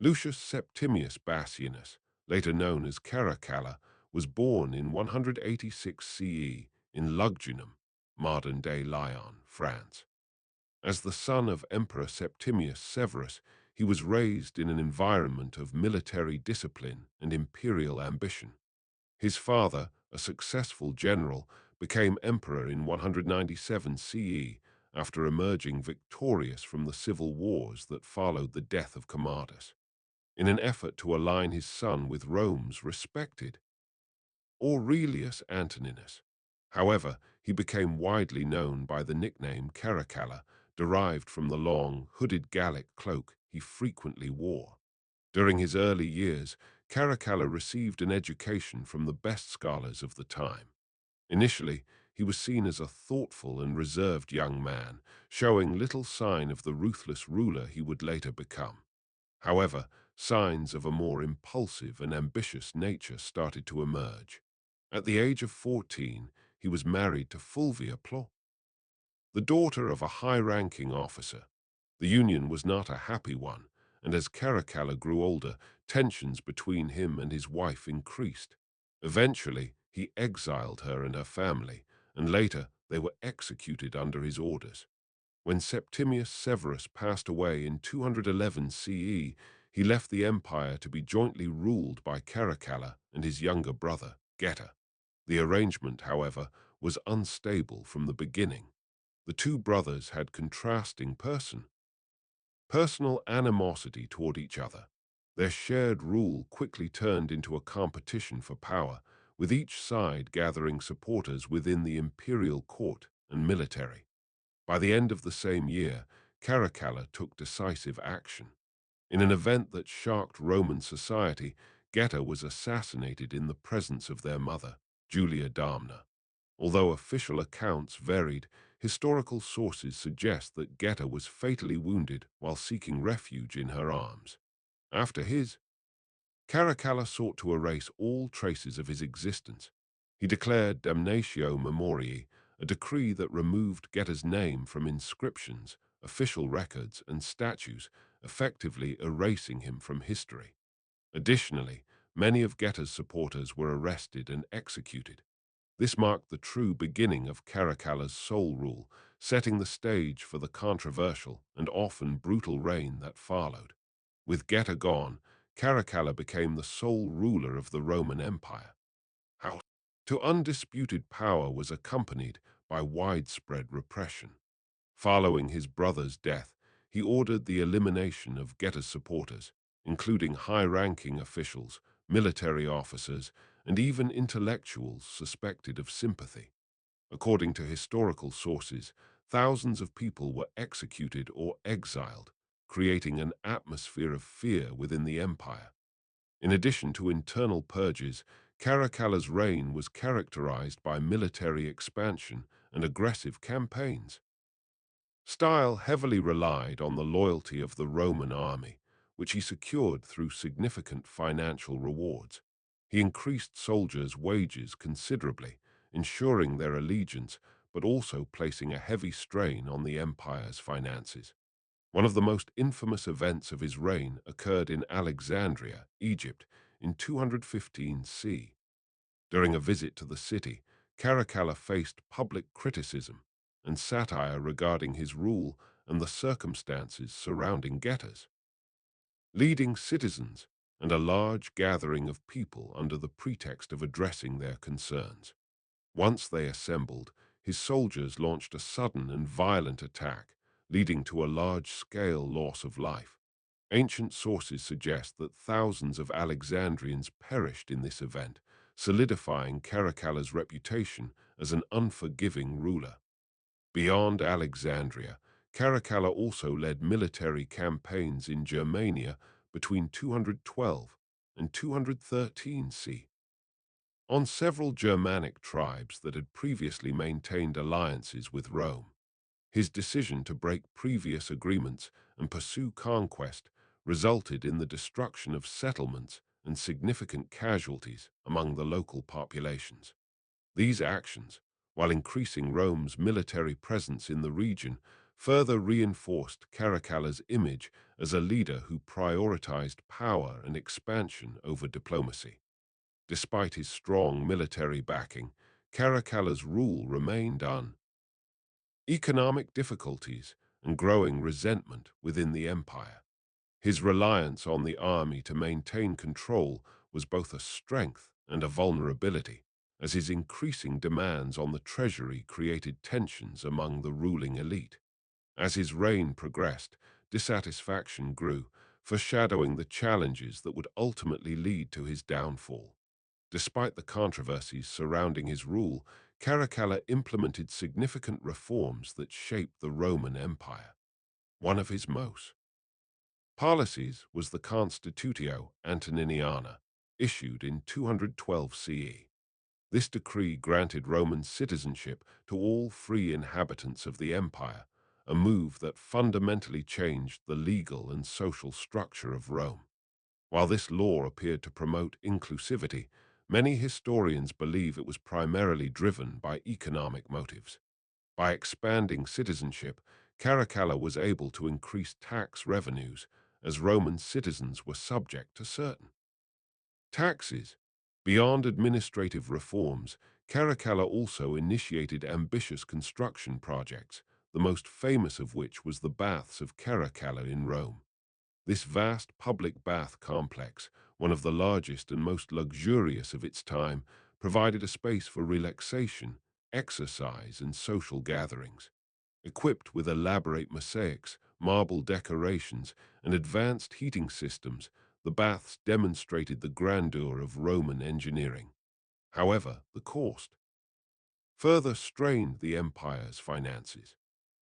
Lucius Septimius Bassianus, later known as Caracalla, was born in 186 CE in Lugdunum, modern-day Lyon, France. As the son of Emperor Septimius Severus, he was raised in an environment of military discipline and imperial ambition. His father, a successful general, became emperor in 197 CE after emerging victorious from the civil wars that followed the death of Commodus. In an effort to align his son with Rome's respected Aurelius Antoninus. However, he became widely known by the nickname Caracalla, derived from the long, hooded Gallic cloak he frequently wore. During his early years, Caracalla received an education from the best scholars of the time. Initially, he was seen as a thoughtful and reserved young man, showing little sign of the ruthless ruler he would later become. However, signs of a more impulsive and ambitious nature started to emerge. At the age of 14, he was married to Fulvia Plo, the daughter of a high-ranking officer. The union was not a happy one, and as Caracalla grew older, tensions between him and his wife increased. Eventually, he exiled her and her family, and later they were executed under his orders. When Septimius Severus passed away in 211 CE, he left the empire to be jointly ruled by Caracalla and his younger brother, Geta. The arrangement, however, was unstable from the beginning. The two brothers had contrasting personal animosity toward each other. Their shared rule quickly turned into a competition for power, with each side gathering supporters within the imperial court and military. By the end of the same year, Caracalla took decisive action. In an event that shocked Roman society, Geta was assassinated in the presence of their mother, Julia Damna. Although official accounts varied, historical sources suggest that Geta was fatally wounded while seeking refuge in her arms. After his, Caracalla sought to erase all traces of his existence. He declared damnatio memoriae, a decree that removed Geta's name from inscriptions, official records, and statues, effectively erasing him from history. Additionally, many of Geta's supporters were arrested and executed. This marked the true beginning of Caracalla's sole rule, setting the stage for the controversial and often brutal reign that followed. With Geta gone, Caracalla became the sole ruler of the Roman Empire. How to undisputed power was accompanied by widespread repression. Following his brother's death, he ordered the elimination of Geta's supporters, including high-ranking officials, military officers, and even intellectuals suspected of sympathy. According to historical sources, thousands of people were executed or exiled, creating an atmosphere of fear within the empire. In addition to internal purges, Caracalla's reign was characterized by military expansion and aggressive campaigns. Style heavily relied on the loyalty of the Roman army, which he secured through significant financial rewards. He increased soldiers' wages considerably, ensuring their allegiance, but also placing a heavy strain on the empire's finances. One of the most infamous events of his reign occurred in Alexandria, Egypt, in 215 C. During a visit to the city, Caracalla faced public criticism and satire regarding his rule and the circumstances surrounding Geta's. Leading citizens and a large gathering of people under the pretext of addressing their concerns. Once they assembled, his soldiers launched a sudden and violent attack, leading to a large-scale loss of life. Ancient sources suggest that thousands of Alexandrians perished in this event, solidifying Caracalla's reputation as an unforgiving ruler. Beyond Alexandria, Caracalla also led military campaigns in Germania between 212 and 213 C. on several Germanic tribes that had previously maintained alliances with Rome. His decision to break previous agreements and pursue conquest resulted in the destruction of settlements and significant casualties among the local populations. These actions, while increasing Rome's military presence in the region, further reinforced Caracalla's image as a leader who prioritized power and expansion over diplomacy. Despite his strong military backing, Caracalla's rule remained economic difficulties and growing resentment within the empire. His reliance on the army to maintain control was both a strength and a vulnerability, as his increasing demands on the treasury created tensions among the ruling elite. As his reign progressed, dissatisfaction grew, foreshadowing the challenges that would ultimately lead to his downfall. Despite the controversies surrounding his rule, Caracalla implemented significant reforms that shaped the Roman Empire. One of his most policies was the Constitutio Antoniniana, issued in 212 CE. This decree granted Roman citizenship to all free inhabitants of the empire, a move that fundamentally changed the legal and social structure of Rome. While this law appeared to promote inclusivity, many historians believe it was primarily driven by economic motives. By expanding citizenship, Caracalla was able to increase tax revenues as Roman citizens were subject to certain taxes. Beyond administrative reforms, Caracalla also initiated ambitious construction projects, the most famous of which was the Baths of Caracalla in Rome. This vast public bath complex, one of the largest and most luxurious of its time, provided a space for relaxation, exercise, and social gatherings. Equipped with elaborate mosaics, marble decorations, and advanced heating systems, the baths demonstrated the grandeur of Roman engineering. However, the cost further strained the empire's finances.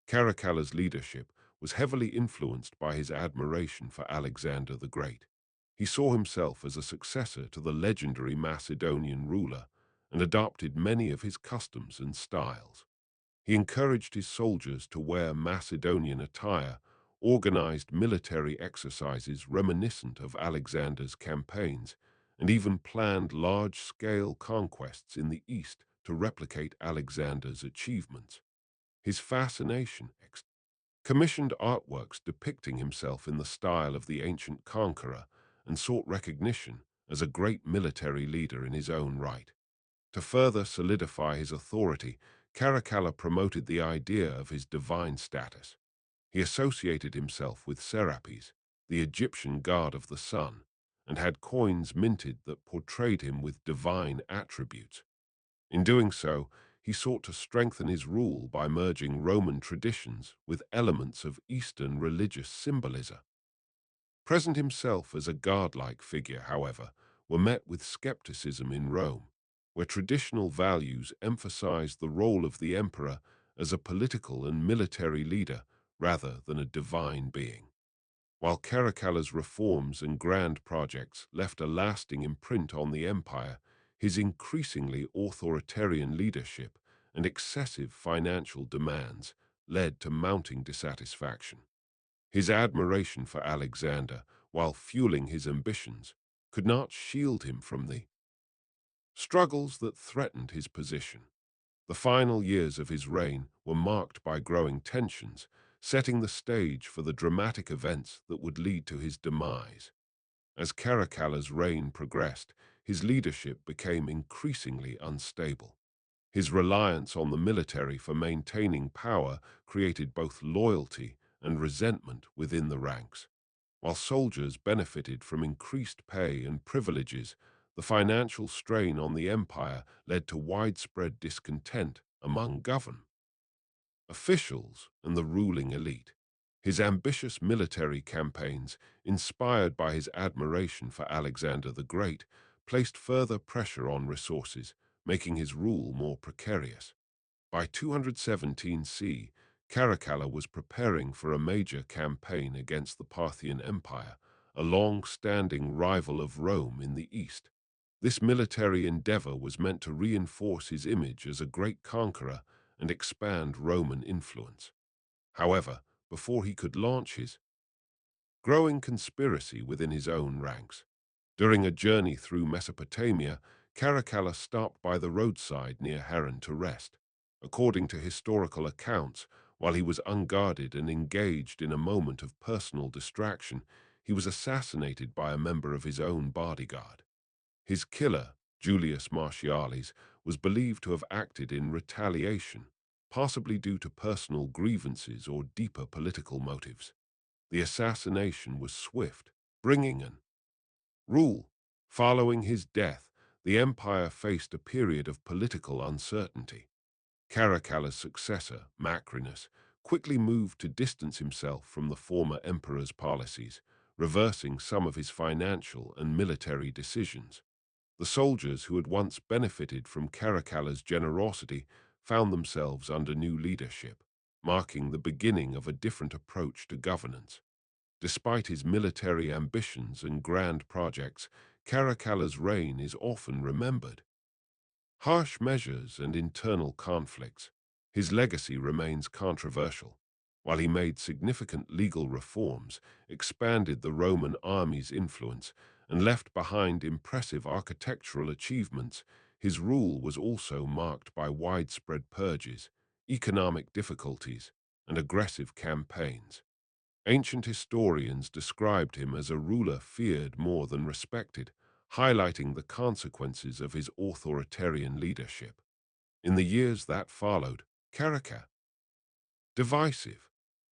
Caracalla's leadership was heavily influenced by his admiration for Alexander the Great. He saw himself as a successor to the legendary Macedonian ruler and adopted many of his customs and styles. He encouraged his soldiers to wear Macedonian attire, organized military exercises reminiscent of Alexander's campaigns, and even planned large-scale conquests in the east to replicate Alexander's achievements. His fascination commissioned artworks depicting himself in the style of the ancient conqueror and sought recognition as a great military leader in his own right. To further solidify his authority, Caracalla promoted the idea of his divine status. He associated himself with Serapis, the Egyptian god of the sun, and had coins minted that portrayed him with divine attributes. In doing so, he sought to strengthen his rule by merging Roman traditions with elements of Eastern religious symbolism. Present himself as a godlike figure, however, were met with skepticism in Rome, where traditional values emphasized the role of the emperor as a political and military leader rather than a divine being. While Caracalla's reforms and grand projects left a lasting imprint on the empire, his increasingly authoritarian leadership and excessive financial demands led to mounting dissatisfaction. His admiration for Alexander, while fueling his ambitions, could not shield him from the struggles that threatened his position. The final years of his reign were marked by growing tensions, setting the stage for the dramatic events that would lead to his demise. As Caracalla's reign progressed, his leadership became increasingly unstable. His reliance on the military for maintaining power created both loyalty and resentment within the ranks. While soldiers benefited from increased pay and privileges, the financial strain on the empire led to widespread discontent among government officials and the ruling elite. His ambitious military campaigns, inspired by his admiration for Alexander the Great, placed further pressure on resources, making his rule more precarious. By 217 C, Caracalla was preparing for a major campaign against the Parthian Empire, a long-standing rival of Rome in the east. This military endeavor was meant to reinforce his image as a great conqueror and expand Roman influence. However, before he could launch his growing conspiracy within his own ranks, during a journey through Mesopotamia, Caracalla stopped by the roadside near Haran to rest. According to historical accounts, While he was unguarded and engaged in a moment of personal distraction, he was assassinated by a member of his own bodyguard. His killer, Julius Martialis, was believed to have acted in retaliation, possibly due to personal grievances or deeper political motives. The assassination was swift, bringing an rule. Following his death, the empire faced a period of political uncertainty. Caracalla's successor, Macrinus, quickly moved to distance himself from the former emperor's policies, reversing some of his financial and military decisions. The soldiers who had once benefited from Caracalla's generosity found themselves under new leadership, marking the beginning of a different approach to governance. Despite his military ambitions and grand projects, Caracalla's reign is often remembered. Harsh measures and internal conflicts, his legacy remains controversial. While he made significant legal reforms, expanded the Roman army's influence, and left behind impressive architectural achievements, his rule was also marked by widespread purges, economic difficulties, and aggressive campaigns. Ancient historians described him as a ruler feared more than respected, highlighting the consequences of his authoritarian leadership. In the years that followed, Caracalla, divisive.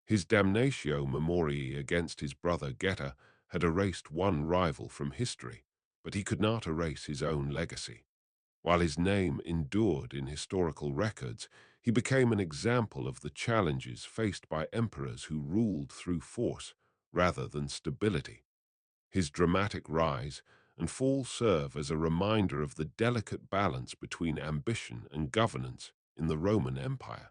His damnatio memoriae against his brother Geta had erased one rival from history, but he could not erase his own legacy. While his name endured in historical records, he became an example of the challenges faced by emperors who ruled through force rather than stability. His dramatic rise and fall serve as a reminder of the delicate balance between ambition and governance in the Roman Empire.